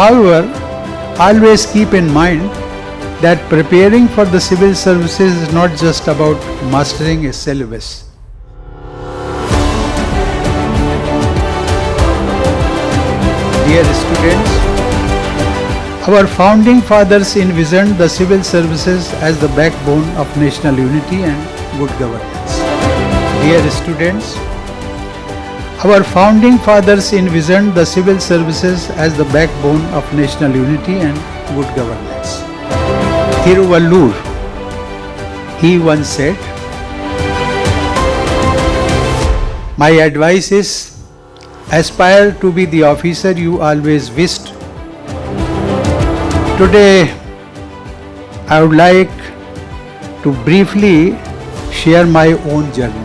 However, always keep in mind that preparing for the civil services is not just about mastering a syllabus. Dear students, our founding fathers envisioned the civil services as the backbone of national unity and good governance. Dear students, our founding fathers envisioned the civil services as the backbone of national unity and good governance. Thiruvallur, he once said, "My advice is, aspire to be the officer you always wished." Today, I would like to briefly share my own journey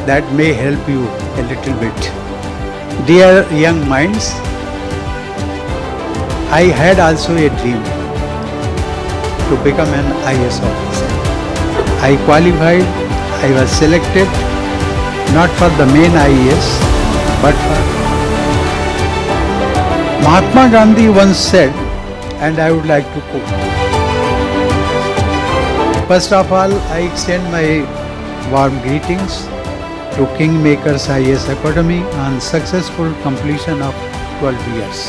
that may help you a little bit. Dear young minds, I had also a dream to become an IAS officer. I qualified, I was selected not for the main IAS but for Mahatma Gandhi once said, and I would like to quote. First of all, I extend my warm greetings to KingMakers IAS Academy on successful completion of 12 years.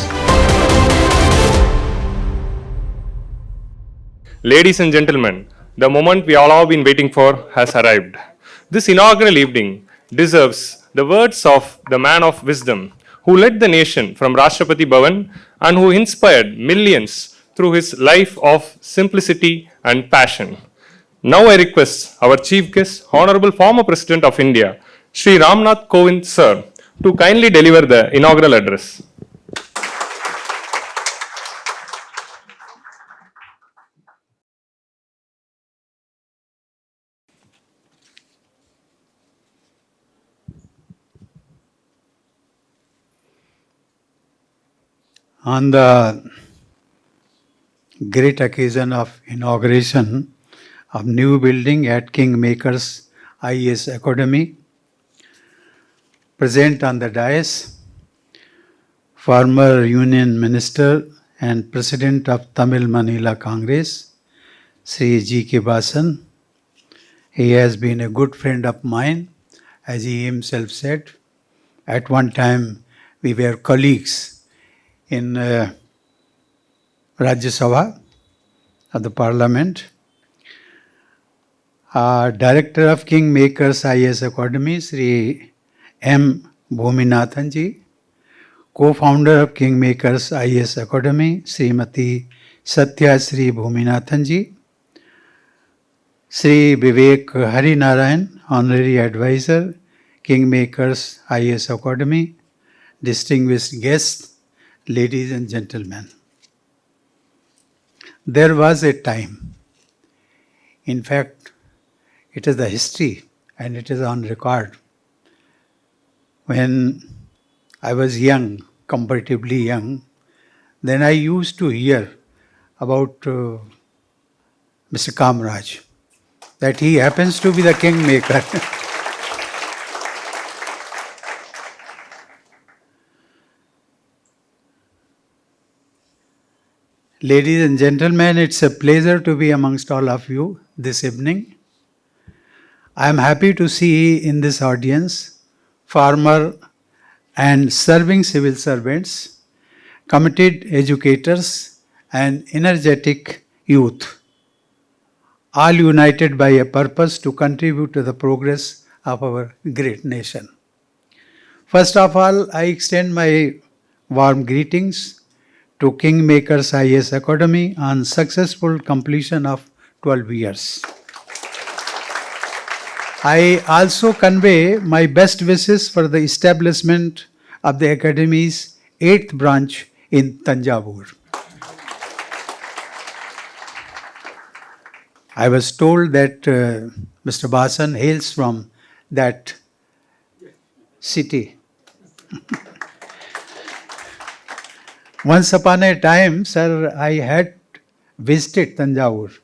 Ladies and gentlemen, the moment we all have been waiting for has arrived. This inaugural evening deserves the words of the man of wisdom who led the nation from Rashtrapati Bhavan and who inspired millions through his life of simplicity and passion. Now I request our chief guest, Honorable former President of India, Shri Ram Nath Kovind sir, to kindly deliver the inaugural address. On the great occasion of inauguration of new building at KingMakers IAS Academy, present on the dais, former Union Minister and President of Tamil Manila Congress, Shri.GK Vasan. He has been a good friend of mine, as he himself said. At one time, we were colleagues in Rajya Sabha of the Parliament. Director of KingMakers IAS Academy, Shri M. Bhuminathan ji. Co-founder of KingMakers IAS Academy, Srimati Satya Shri Bhuminathan ji. Shri Vivek Harinarayan, Honorary Advisor, KingMakers IAS Academy. Distinguished guests, ladies and gentlemen. There was a time, in fact, it is the history and it is on record, when I was young, comparatively young, then I used to hear about Mr. Kamraj, that he happens to be the kingmaker. Ladies and gentlemen, it's a pleasure to be amongst all of you this evening. I am happy to see in this audience former and serving civil servants, committed educators, and energetic youth, all united by a purpose to contribute to the progress of our great nation. First of all, I extend my warm greetings to KingMakers IAS Academy on successful completion of 12 years. I also convey my best wishes for the establishment of the Academy's 8th branch in Tanjavur. I was told that Mr. Vasan hails from that city. Once upon a time, sir, I had visited Tanjavur.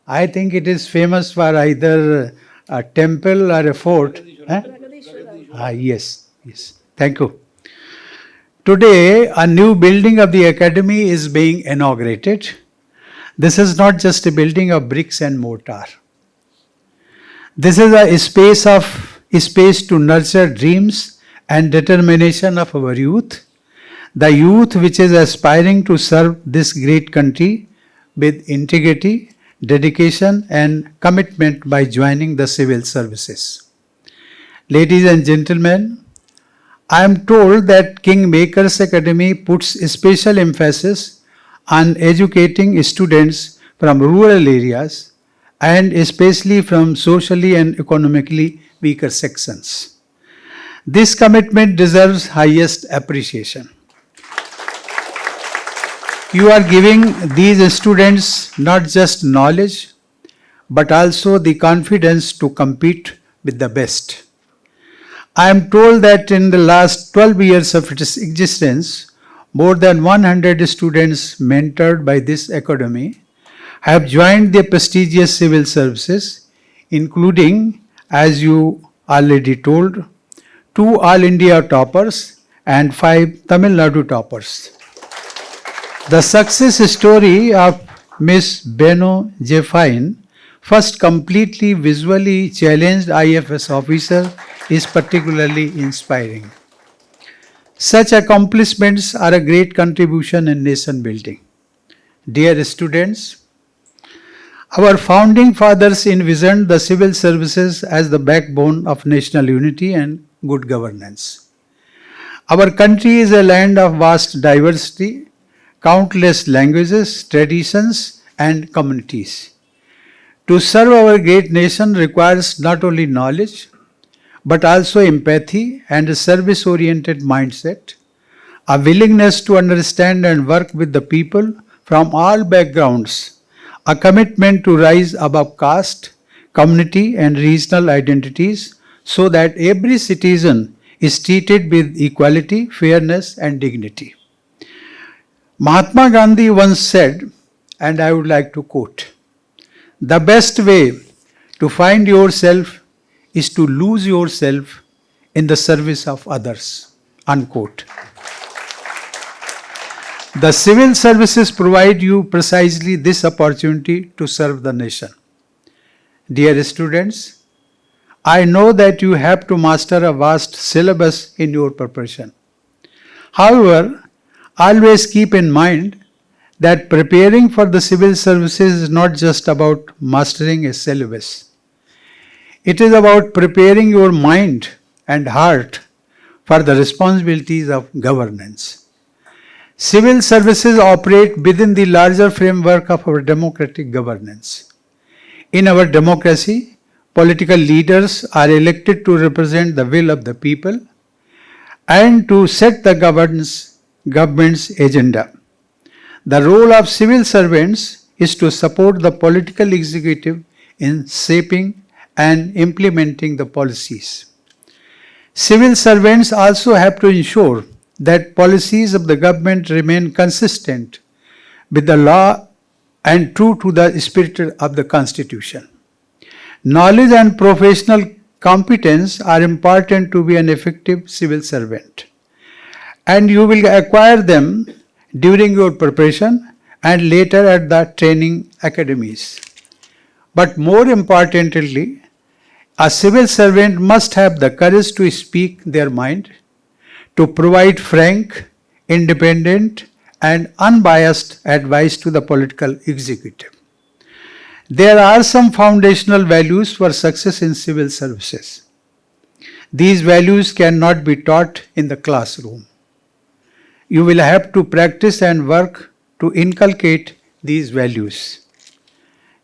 I think it is famous for either a temple or a fort. Yes. Thank you. Today, a new building of the Academy is being inaugurated. This is not just a building of bricks and mortar. This is a space to nurture dreams and determination of our youth, the youth which is aspiring to serve this great country with integrity, dedication and commitment by joining the civil services. Ladies and gentlemen, I am told that KingMakers Academy puts special emphasis on educating students from rural areas and especially from socially and economically weaker sections. This commitment deserves highest appreciation. You are giving these students not just knowledge, but also the confidence to compete with the best. I am told that in the last 12 years of its existence, more than 100 students mentored by this academy have joined the prestigious civil services, including, as you already told, 2 All India toppers and 5 Tamil Nadu toppers. The success story of Miss Beno Jeffine, first completely visually challenged IFS officer, is particularly inspiring. Such accomplishments are a great contribution in nation building. Dear students, our founding fathers envisioned the civil services as the backbone of national unity and good governance. Our country is a land of vast diversity, countless languages, traditions, and communities. To serve our great nation requires not only knowledge, but also empathy and a service-oriented mindset, a willingness to understand and work with the people from all backgrounds, a commitment to rise above caste, community and regional identities so that every citizen is treated with equality, fairness and dignity. Mahatma Gandhi once said, and I would like to quote, "The best way to find yourself is to lose yourself in the service of others." Unquote. The civil services provide you precisely this opportunity to serve the nation. Dear students, I know that you have to master a vast syllabus in your preparation. However, always keep in mind that preparing for the civil services is not just about mastering a syllabus. It is about preparing your mind and heart for the responsibilities of governance. Civil services operate within the larger framework of our democratic governance. In our democracy, political leaders are elected to represent the will of the people and to set the government's agenda. The role of civil servants is to support the political executive in shaping and implementing the policies. Civil servants also have to ensure that policies of the government remain consistent with the law and true to the spirit of the Constitution. Knowledge and professional competence are important to be an effective civil servant, and you will acquire them during your preparation and later at the training academies. But more importantly, a civil servant must have the courage to speak their mind, to provide frank, independent, and unbiased advice to the political executive. There are some foundational values for success in civil services. These values cannot be taught in the classroom. You will have to practice and work to inculcate these values.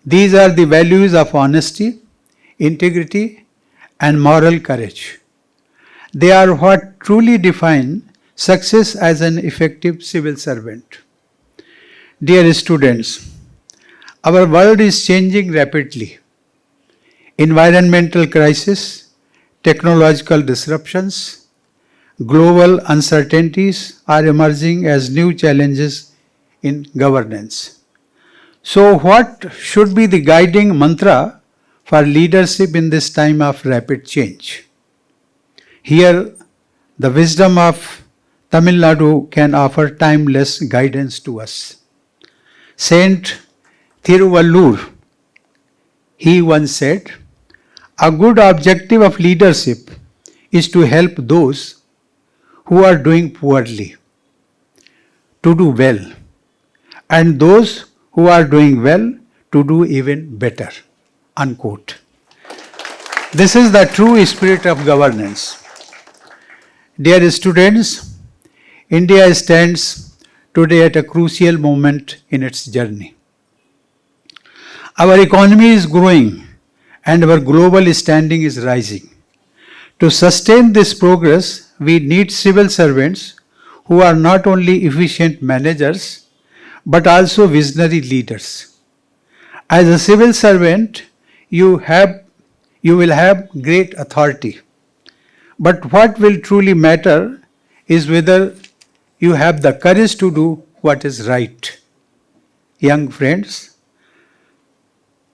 These are the values of honesty, integrity, and moral courage. They are what truly define success as an effective civil servant. Dear students, our world is changing rapidly. Environmental crisis, technological disruptions, global uncertainties are emerging as new challenges in governance. So what should be the guiding mantra for leadership in this time of rapid change? Here, the wisdom of Tamil Nadu can offer timeless guidance to us. Saint Thiruvallur, he once said, a good objective of leadership is to help those who are doing poorly to do well, and those who are doing well to do even better. Unquote. This is the true spirit of governance. Dear students, India stands today at a crucial moment in its journey. Our economy is growing and our global standing is rising. To sustain this progress, we need civil servants who are not only efficient managers but also visionary leaders. As a civil servant, you will have great authority. But what will truly matter is whether you have the courage to do what is right. Young friends,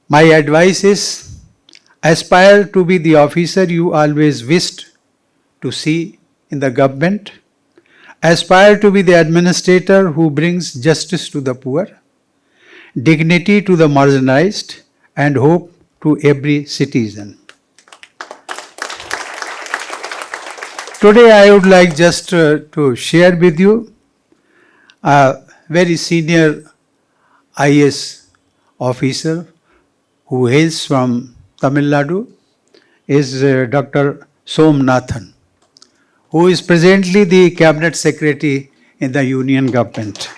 my advice is aspire to be the officer you always wished to see in the government. Aspire to be the administrator who brings justice to the poor, dignity to the marginalized, and hope to every citizen. Today I would like just to share with you a very senior IAS officer who hails from Tamil Nadu is Dr. Somnathan, who is presently the Cabinet Secretary in the Union Government.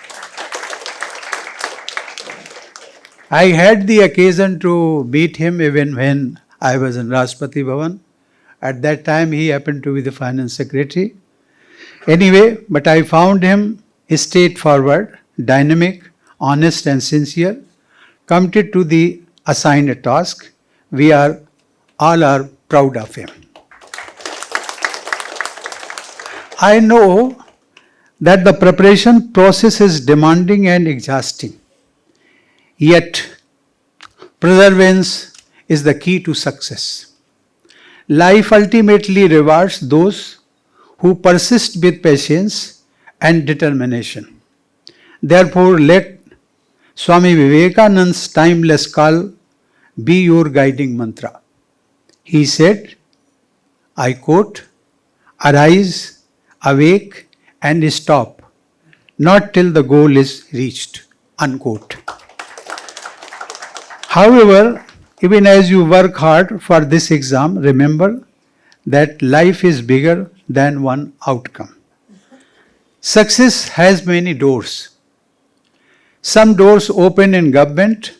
I had the occasion to meet him even when I was in Rashtrapati Bhavan. At that time, he happened to be the Finance Secretary. Anyway, but I found him straightforward, dynamic, honest and sincere, committed to the assigned task. We are all proud of him. I know that the preparation process is demanding and exhausting. Yet, perseverance is the key to success. Life ultimately rewards those who persist with patience and determination. Therefore, let Swami Vivekananda's timeless call be your guiding mantra. He said, I quote, arise, awake, and stop, not till the goal is reached. Unquote. However, even as you work hard for this exam, remember that life is bigger than one outcome. Success has many doors. Some doors open in government,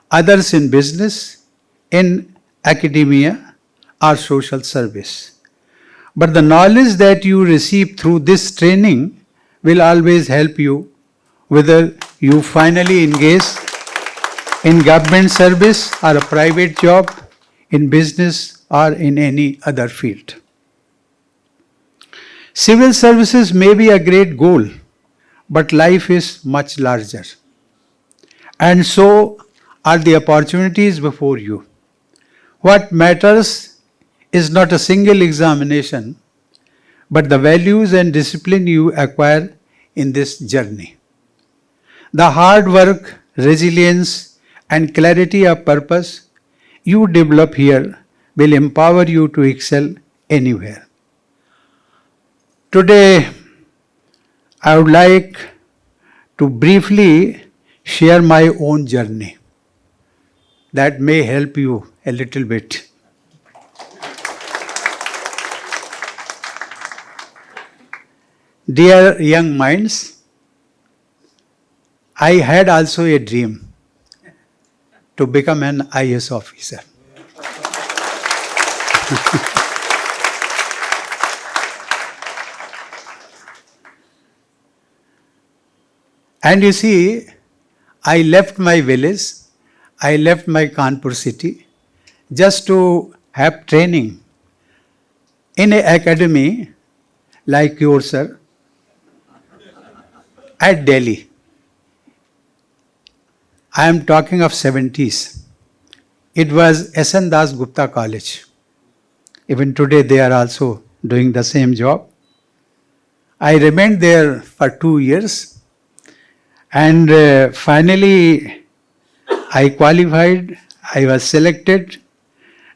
others in business, in academia, or social service. But the knowledge that you receive through this training will always help you whether you finally engage in government service or a private job, in business or in any other field. Civil services may be a great goal, but life is much larger. And so are the opportunities before you. What matters is not a single examination, but the values and discipline you acquire in this journey. The hard work, resilience, and clarity of purpose you develop here will empower you to excel anywhere. Today, I would like to briefly share my own journey that may help you a little bit. Dear young minds, I had also a dream to become an IAS officer. And you see, I left my village, I left my Kanpur city just to have training in an academy like yours, sir, at Delhi. I am talking of 70s. It was S.N. Das Gupta College. Even today they are also doing the same job. I remained there for 2 years, and finally I qualified. I was selected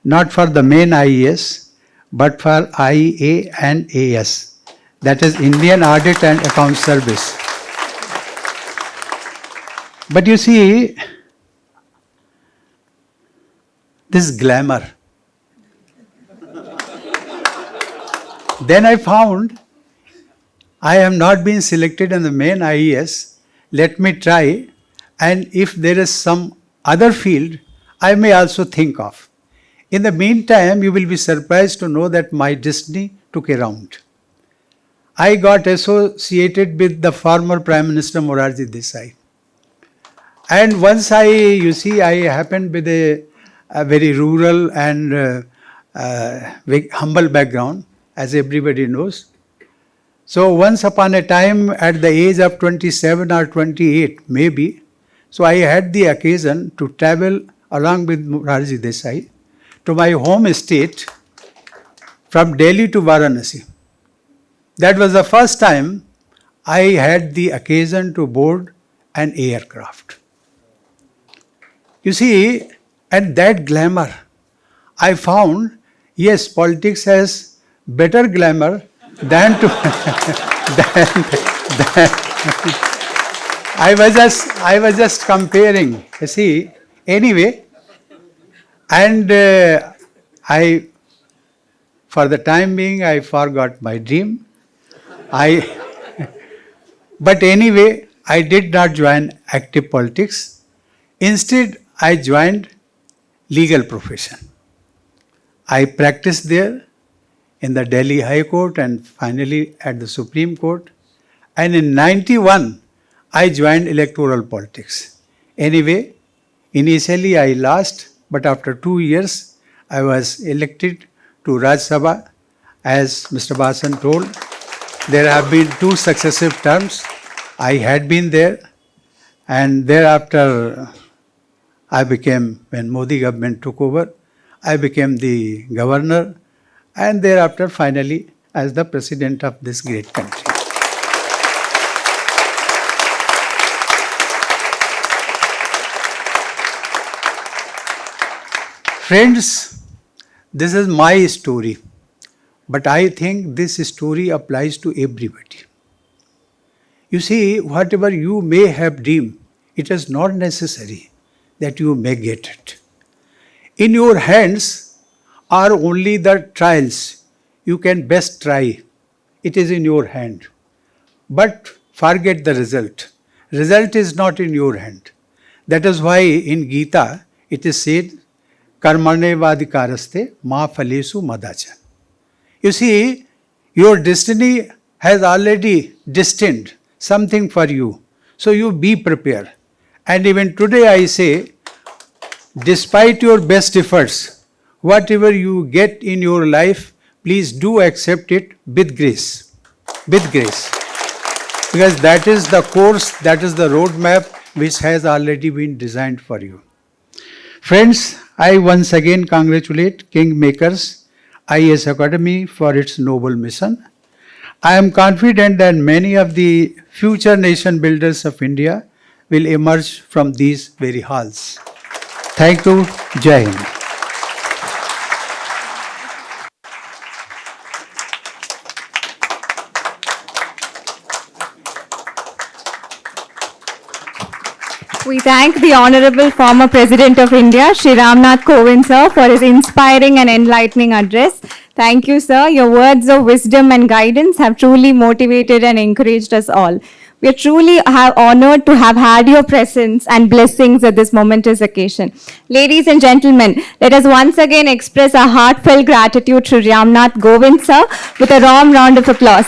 not for the main IAS, but for IA and AS, that is Indian Audit and Account Service. But you see, this glamour. Then I found I have not been selected in the main IAS. Let me try, and if there is some other field, I may also think of. In the meantime, you will be surprised to know that my destiny took a round. I got associated with the former Prime Minister Morarji Desai. And once I happened with a very rural and very humble background, as everybody knows. So once upon a time, at the age of 27 or 28, maybe, so I had the occasion to travel along with Morarji Desai to my home state from Delhi to Varanasi. That was the first time I had the occasion to board an aircraft. You see, at that glamour, I found, yes, politics has better glamour than to I was just comparing. You see, anyway, and I, for the time being, I forgot my dream. But anyway, I did not join active politics. Instead, I joined legal profession. I practiced there in the Delhi High Court and finally at the Supreme Court. And in 91, I joined electoral politics. Anyway, initially I lost, but after 2 years, I was elected to Rajya Sabha. As Mr. Vasan told, there have been 2 successive terms. I had been there, and thereafter I became, when Modi government took over, I became the governor, and thereafter finally as the president of this great country. Friends, this is my story, but I think this story applies to everybody. You see, whatever you may have dreamed, it is not necessary that you may get it. In your hands are only the trials you can best try. It is in your hand. But forget the result. Result is not in your hand. That is why in Gita it is said, Karmane vadikaraste ma phalesu madacha. You see, your destiny has already destined something for you. So you be prepared. And even today I say, despite your best efforts, whatever you get in your life, please do accept it with grace. With grace. Because that is the course, that is the roadmap which has already been designed for you. Friends, I once again congratulate KingMakers IAS Academy for its noble mission. I am confident that many of the future nation builders of India will emerge from these very halls. Thank you. Jai Hind. We thank the Honorable former President of India, Shri Ram Nath Kovind, sir, for his inspiring and enlightening address. Thank you, sir. Your words of wisdom and guidance have truly motivated and encouraged us all. We are truly honored to have had your presence and blessings at this momentous occasion. Ladies and gentlemen, let us once again express our heartfelt gratitude to Ram Nath Kovind, sir, with a warm round of applause.